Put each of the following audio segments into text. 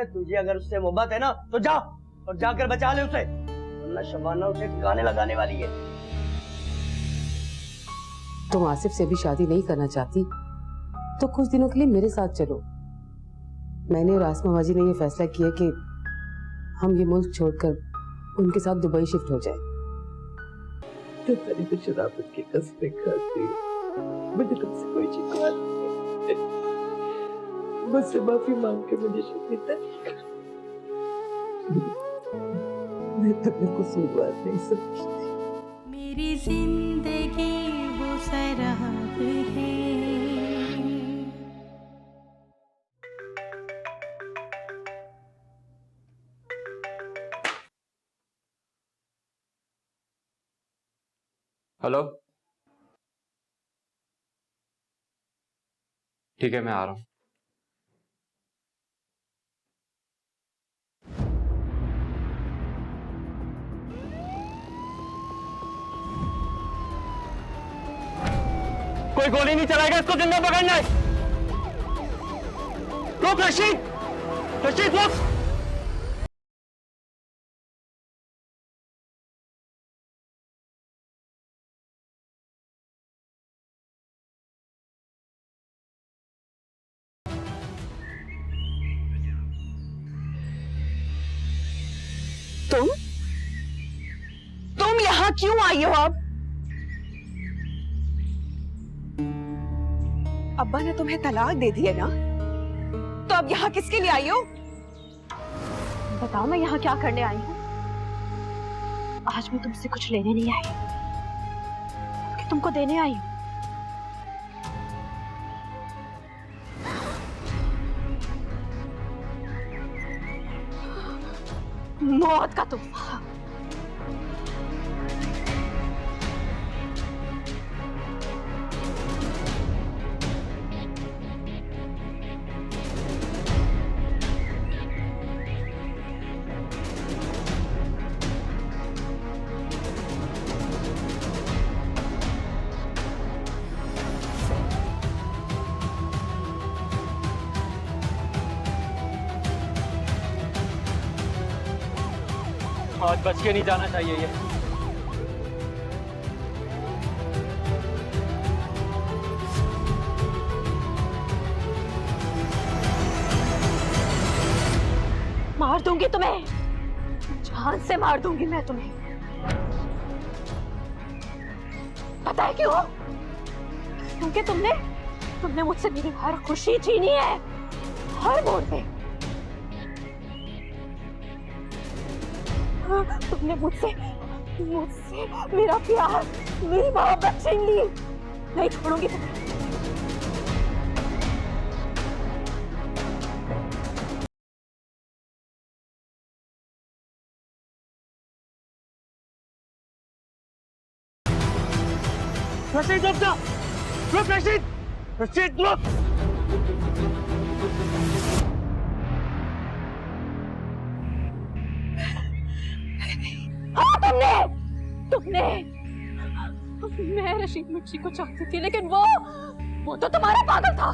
तुझे अगर उससे मोहब्बत है ना तो जा और जाकर बचा ले उसे, वरना शबाना उसे ठिकाने लगाने वाली है। तुम आसिफ से भी शादी नहीं करना चाहती तो कुछ दिनों के लिए मेरे साथ चलो। मैंने और आसमा बाजी ने ये फैसला किया कि हम ये मुल्क छोड़कर उनके साथ दुबई शिफ्ट हो जाए। तुम्हारी तो शराबत की कसमें खाती, मुझे तुमसे कोई शिकायत नहीं, मुझसे माफी मांग के मुझे शर्मिंदा नहीं कर। मैं तुम्हें कसूरवार नहीं समझती। मेरी जिंदगी वो सराब है। हेलो, ठीक है मैं आ रहा हूँ। कोई गोली नहीं चलाएगा, इसको जिंदा पकड़ना है। रुक रशीद, रशीद रुक। तुम यहाँ क्यों आई हो? अब अब्बा ने तुम्हें तलाक दे दी है ना, तो अब यहाँ किसके लिए आई हो? बताओ मैं यहाँ क्या करने आई हूँ? आज मैं तुमसे कुछ लेने नहीं आई, कि तुमको देने आई हूँ। मौत का तोहफा। आज बच के नहीं जाना चाहिए ये। मार दूंगी तुम्हें, जान से मार दूंगी मैं तुम्हें। पता है क्यों? क्योंकि तुमने मुझसे मेरी हर खुशी छीनी है, हर मोड़ पे। तुमने मुझसे मेरा प्यार, मेरी मोहब्बत छीन ली। नहीं छोड़ूंगी तुम्हें। रशीद रुक जा, रुक रशीद, रशीद रुक। हाँ तुमने मैं रशीद मिर्ची को चाहती थी, लेकिन वो तो तुम्हारा पागल था।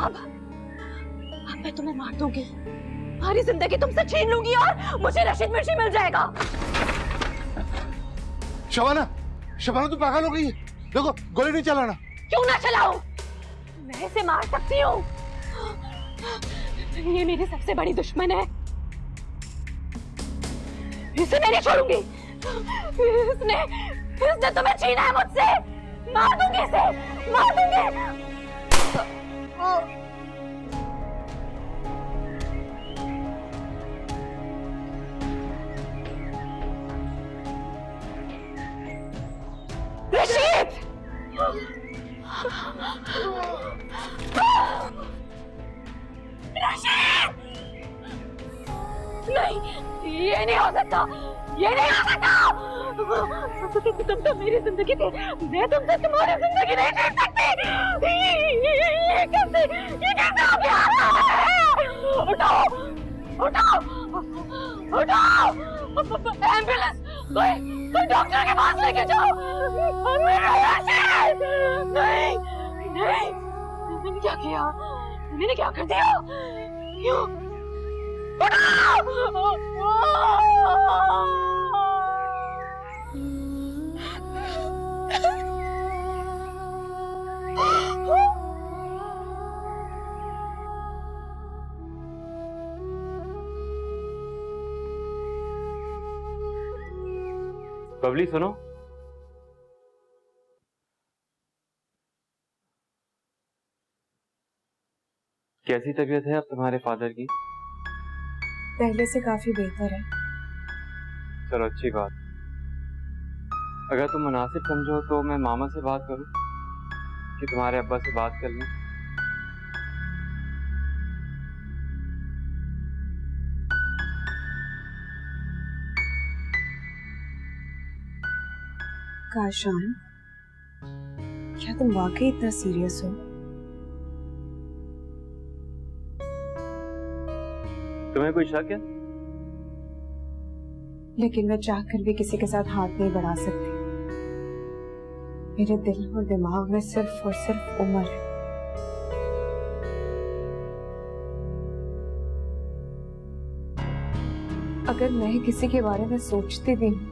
अब मैं तुम्हें मार दूंगी, तुम्हारी जिंदगी तुमसे छीन लूंगी और मुझे रशीद मिर्ची मिल जाएगा। शबाना, शबाना तू पागल हो गई है। देखो गोली नहीं चलाना। क्यों ना चलाऊं? मैं इसे मार सकती हूँ। ये मेरी सबसे बड़ी दुश्मन है, इसे मैं नहीं छोड़ूंगी। इसने तुम्हें छीना है मुझसे। मार दूंगी इसे, मार दूंगी। रशीद! नहीं, ये नहीं हो सकता, ये नहीं हो सकता। तुम तो मेरी जिंदगी थी, मैं तुमसे तुम्हारी जिंदगी नहीं जी सकती। ये कैसे हो गया? उठाओ, उठाओ, उठाओ, एम्बुलेंस, कोई डॉक्टर के पास लेके जाओ। नहीं, नहीं, मैंने क्या किया? मैंने क्या कर दिया? क्यों? बबली सुनो, कैसी तबीयत है अब तुम्हारे फादर की? पहले से काफी बेहतर है। चलो अच्छी बात। अगर तुम मुनासिब समझो तो मैं मामा से बात करूं कि तुम्हारे अब्बा से बात कर लूं? काशान, क्या तुम वाकई इतना सीरियस हो? तुम्हें कोई शक है? लेकिन मैं चाहकर भी किसी के साथ हाथ नहीं बढ़ा सकती। मेरे दिल और दिमाग में सिर्फ और सिर्फ उम्र है। अगर मैं किसी के बारे में सोचती भी हूँ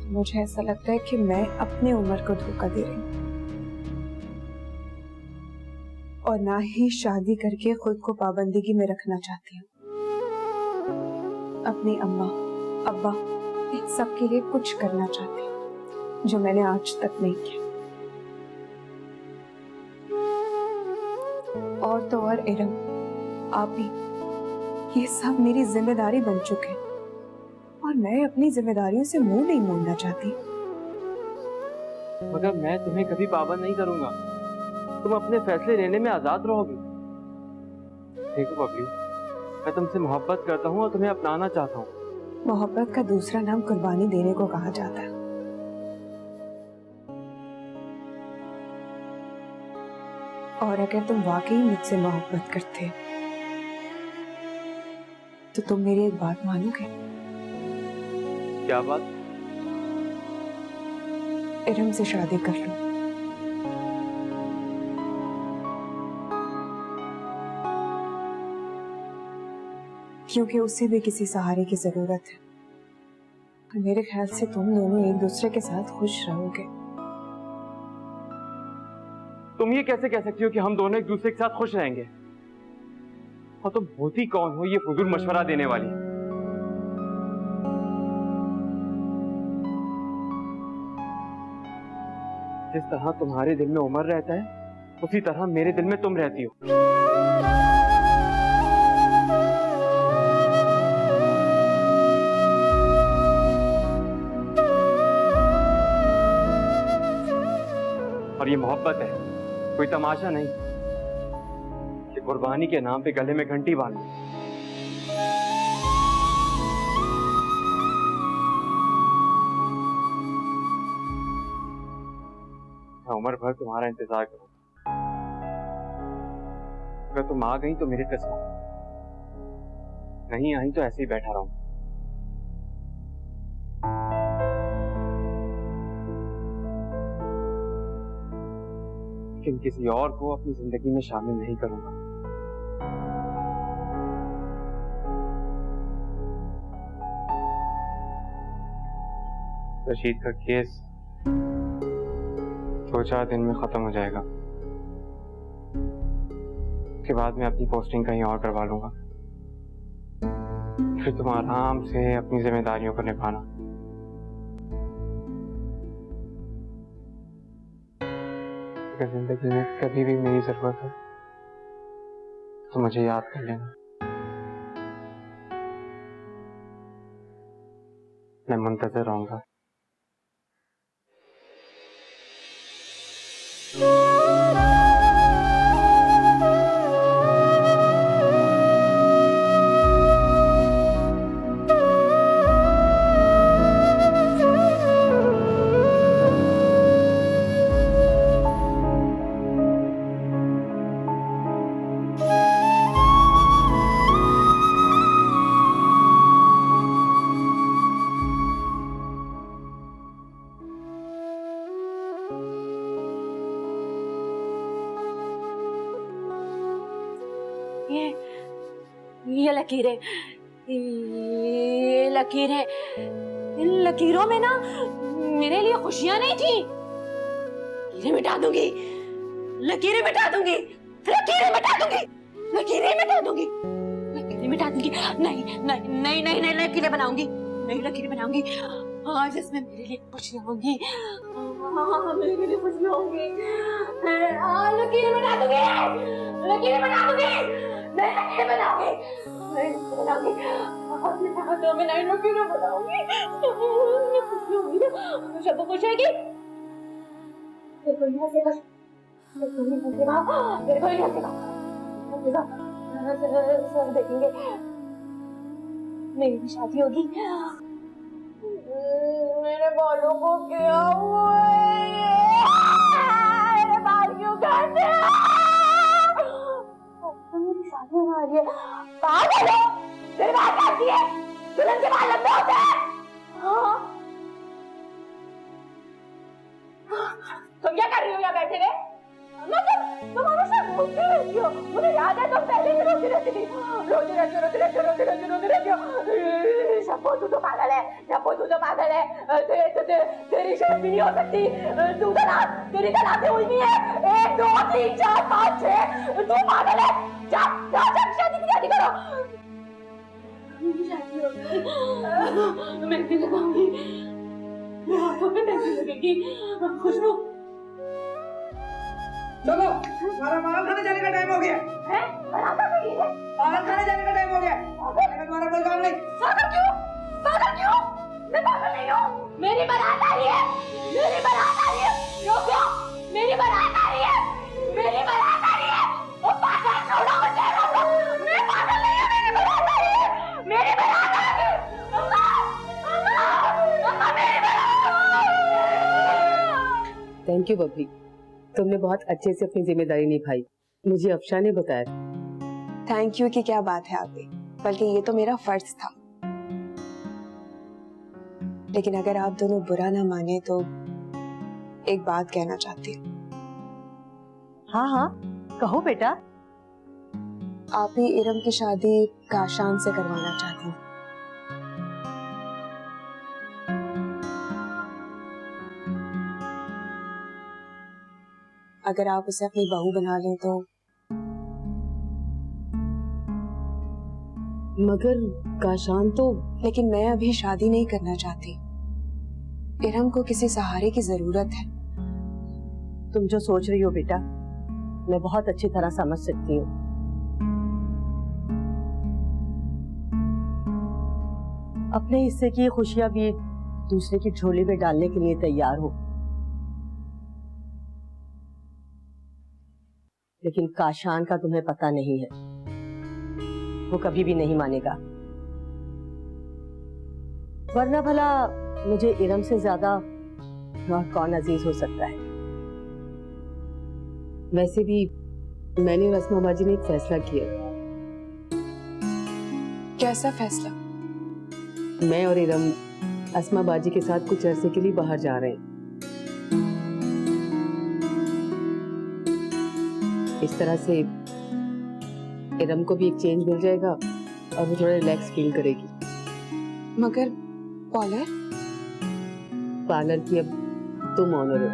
तो मुझे ऐसा लगता है कि मैं अपनी उम्र को धोखा दे रही हूँ और ना ही शादी करके खुद को पाबंदगी में रखना चाहती हूँ। अपनी अम्मा अब्बा इन सब के लिए कुछ करना चाहती हूँ जो मैंने आज तक नहीं किया। और तो और इरम, आप ही, ये सब मेरी जिम्मेदारी बन चुके हैं और मैं अपनी जिम्मेदारियों से मुंह नहीं मोड़ना चाहती। मगर मैं तुम्हें कभी पाबंद नहीं करूंगा। तुम अपने फैसले लेने में आजाद रहोगी। देखो बबली, मैं तुमसे मोहब्बत करता हूँ और तुम्हें अपनाना चाहता हूँ। मोहब्बत का दूसरा नाम कुर्बानी देने को कहा जाता है। और अगर तुम वाकई मुझसे मोहब्बत करते तो तुम मेरी एक बात मानोगे? क्या बात? इरम से शादी कर लो। क्योंकि उसे भी किसी सहारे की जरूरत है। और मेरे ख्याल से तुम दोनों एक दूसरे के साथ खुश रहोगे। तुम ये कैसे कह सकती हो कि हम दोनों एक दूसरे के साथ खुश रहेंगे? और तुम होती कौन हो ये फजूल मशवरा देने वाली? जिस तरह तुम्हारे दिल में उमर रहता है उसी तरह मेरे दिल में तुम रहती हो। और ये मोहब्बत है, कोई तमाशा नहीं कि कुर्बानी के नाम पे गले में घंटी बांध। मैं उम्र भर तुम्हारा इंतजार करूंगा। अगर तुम आ गई तो मेरी किस्मत, नहीं आई तो ऐसे ही बैठा रहूंगा। लेकिन किसी और को अपनी जिंदगी में शामिल नहीं करूंगा। रशीद का केस 2-4 दिन में खत्म हो जाएगा। उसके बाद मैं अपनी पोस्टिंग कहीं और करवा लूंगा। फिर तुम आराम से अपनी जिम्मेदारियों को निभाना। अगर जिंदगी में कभी भी मेरी जरूरत हो तो मुझे याद कर लेना। मैं मुंतज़िर रहूंगा। ये लकीरें, ये लकीरें, इन लकीरों में ना मेरे लिए खुशियां नहीं थी। लकीरें मिटा दूंगी, लकीरें मिटा दूंगी, लकीरें मिटा दूंगी, लकीरें मिटा दूंगी, लकीरें मिटा दूंगी। नहीं नहीं नहीं नहीं नहीं लकीरें बनाऊंगी, नहीं लकीरें बनाऊंगी। आज इसमें मेरे लिए खुशियां होंगी, मेरे लिए खुशियां होंगी। लकीरें मिटा दूंगी, लकीरें मिटा दूंगी, नहीं लकीरें बनाऊंगी, नहीं बनाऊंगी, नहीं लकीरें बनाऊंगी। खुशी होगी ना, सबको खुश होगी। मेरे को यहाँ से बस, मेरे को यहाँ से बाहर, मेरे को यहाँ से बाहर, सब देखेंगे। मेरी भी शादी होगी। मेरे बालों को क्या हुआ है? मेरे बाल क्यों काटे? मेरी शादी होने वाली है। पागल हो? मेरे बाल काटती है? दुल्हन के बाल लंबे होते हैं। हाँ? तुम क्या कर रही हो यहाँ बैठे हुए? मतलब तुम हमेशा रोती रहती हो। मुझे याद है तुम पहले भी रोती रहती थी। रोती रहती हो। शब्बो तू तो पागल है, शब्बो तू तो पागल है। तेरी शादी नहीं हो सकती। तू तेरी तलाक हुई नहीं है। 1 2 3 4 5 6 तू पागल है। जा शादी की शादी करो। मेरी शादी होगी, मेहंदी लगाऊंगी, मेरे हाथों पे मेहंदी लगेगी। खुशबू चलो, हमारा मारा खाने जाने का टाइम हो गया है। बराबर में है, मारा खाने जाने का टाइम हो गया। तुम्हारा कोई काम नहीं। पागल क्यों? पागल क्यों? मैं पागल नहीं हूँ। मेरी बारात आ रही है, मेरी बारात आ रही है। रुको, मेरी बारात आ रही है, मेरी बारात आ रही है। वो पागल छोड़ो मुझे। मैं पागल नहीं हूँ, मेरी बारात आ रही है, मेरी बारात आ रही है। अम्मा, मेरी बारात आ रही है। थैंक यू बबली, तुमने बहुत अच्छे से अपनी जिम्मेदारी निभाई। मुझे अफशा ने बताया। थैंक यू की क्या बात है आपकी, बल्कि ये तो मेरा फर्ज था। लेकिन अगर आप दोनों बुरा ना माने तो एक बात कहना चाहती हूँ। हाँ हाँ कहो बेटा। आप ही इरम की शादी काशान से करवाना चाहती हूँ। अगर आप उसे अपनी बहू बना लें तो। मगर काशान तो। लेकिन मैं अभी शादी नहीं करना चाहती। इरम को किसी सहारे की जरूरत है। तुम जो सोच रही हो बेटा, मैं बहुत अच्छी तरह समझ सकती हूँ। अपने हिस्से की खुशियां भी दूसरे की झोली में डालने के लिए तैयार हो, लेकिन काशान का तुम्हें पता नहीं है। वो कभी भी नहीं मानेगा। वरना भला मुझे इरम से ज्यादा और कौन अजीज हो सकता है। वैसे भी मैंने और अस्मा बाजी ने एक फैसला किया। कैसा फैसला? मैं और इरम अस्मा बाजी के साथ कुछ अरसे के लिए बाहर जा रहे हैं। इस तरह से इरम को भी एक चेंज मिल जाएगा और वो थोड़ा रिलैक्स फील करेगी। मगर पार्लर की अब तुम ऑनर हो,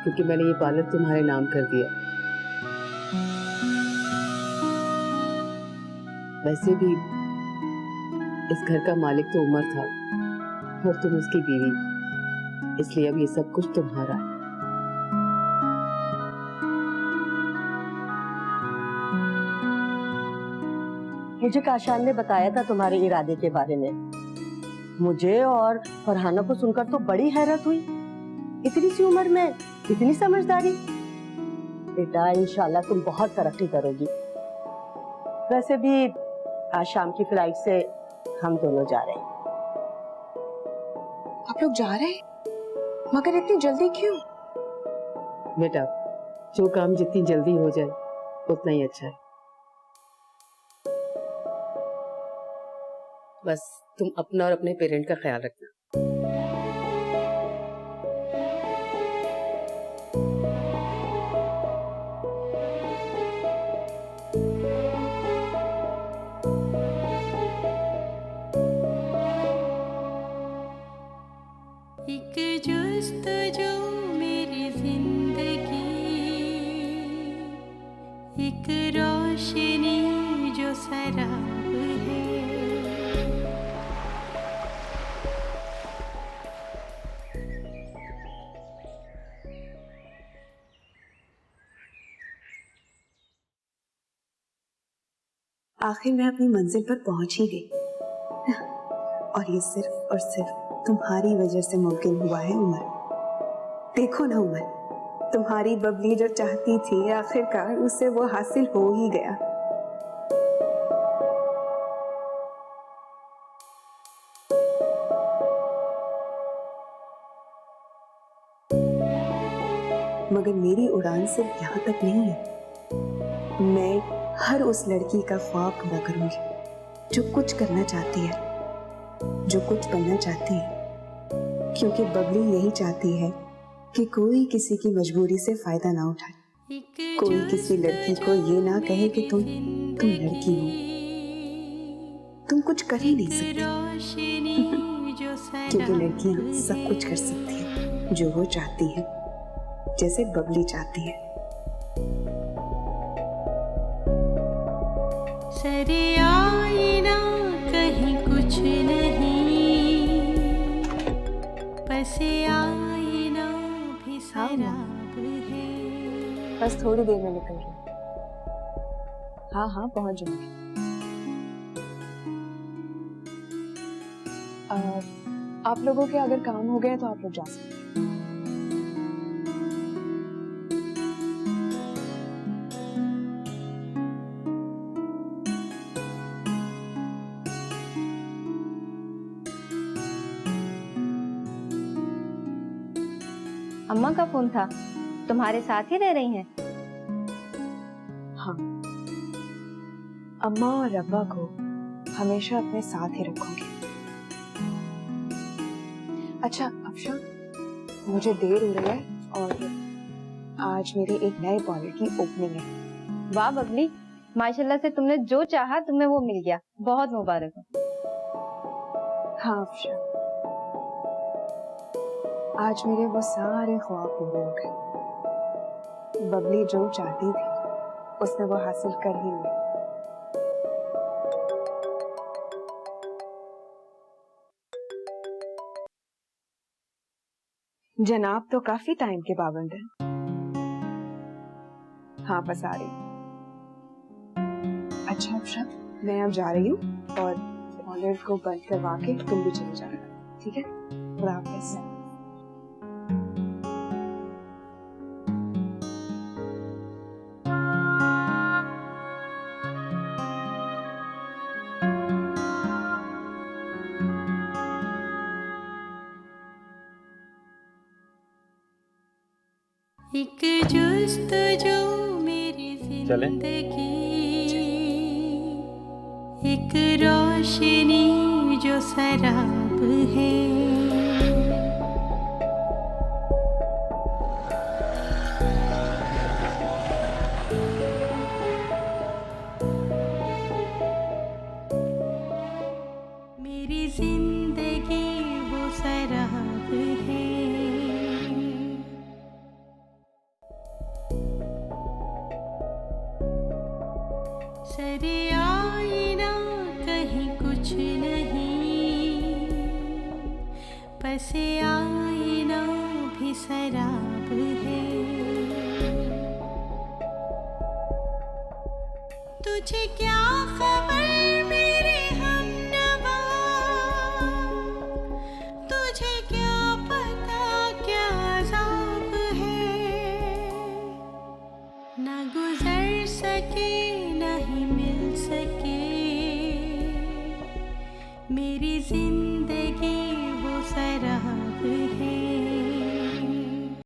क्योंकि मैंने ये पार्लर तुम्हारे नाम कर दिया। वैसे भी इस घर का मालिक तो उमर था और तुम उसकी बीवी, इसलिए अब ये सब कुछ तुम्हारा है। मुझे काशान ने बताया था तुम्हारे इरादे के बारे में। मुझे और फरहाना को सुनकर तो बड़ी हैरत हुई। इतनी सी उम्र में इतनी समझदारी। बेटा इंशाल्लाह तुम बहुत तरक्की करोगी। वैसे भी आज शाम की फ्लाइट से हम दोनों जा रहे हैं। आप लोग जा रहे हैं? मगर इतनी जल्दी क्यों? बेटा, जो काम जितनी जल्दी हो जाए उतना ही अच्छा है। बस तुम अपना और अपने पेरेंट का ख्याल रखना। एक जुस्तजू मेरी जिंदगी, एक रोशनी जो सराब है। आखिर मैं अपनी मंजिल पर पहुंच ही गई और ये सिर्फ और सिर्फ तुम्हारी वजह से मुमकिन हुआ है उमर। देखो ना उमर, तुम्हारी बबली जो चाहती थी आखिरकार उसे वो हासिल हो ही गया। मगर मेरी उड़ान सिर्फ यहाँ तक नहीं है। मैं हर उस लड़की का ख्वाब पूरा करूंगी जो कुछ करना चाहती है, जो कुछ बनना चाहती है, क्योंकि बबली यही चाहती है कि कोई किसी की मजबूरी से फायदा ना उठाए, कोई किसी लड़की को ये ना कहे कि तुम लड़की हो, तुम कुछ कर ही नहीं सकती। क्योंकि लड़कियां सब कुछ कर सकती है जो वो चाहती है, जैसे बबली चाहती है। सरे आईना कहीं कुछ नहीं, पसे आईना भी शराब है। बस थोड़ी देर में निकल रही हूँ। हाँ हाँ पहुंच जाऊंगी। आप लोगों के अगर काम हो गया तो आप लोग जा सकते हैं। अम्मा का फोन था, तुम्हारे साथ ही रह रही हैं? हाँ, अम्मा और अब्बा को हमेशा अपने साथ ही रखूंगी। अच्छा अफशा, मुझे देर हो रही है और आज मेरे एक नए पार्लर की ओपनिंग है। वाह बबली, माशाल्लाह से तुमने जो चाहा तुम्हें वो मिल गया, बहुत मुबारक हो। हाँ अफशा, आज मेरे वो सारे ख्वाब पूरे हो गए। बबली जो चाहती थी उसने वो हासिल कर ही लिया। जनाब तो काफी टाइम के पाबंद है। हाँ बस आ रही। अच्छा अफशा, मैं अब जा रही हूँ और पार्लर को बंद करवा के तुम भी चले जाना, ठीक है? खुदा हाफिज़। एक जुस्तजू मेरी जिंदगी, एक रोशनी जो शराब है। मेरी जिंदगी वो शराब है। सरे आईना कहीं कुछ नहीं, पसे आईना भी शराब है। तुझे क्या खबर मेरे हमनवा, तुझे क्या पता क्या अज़ाब है। ना गुजर सके नहीं मिल सके, मेरी जिंदगी वो शराब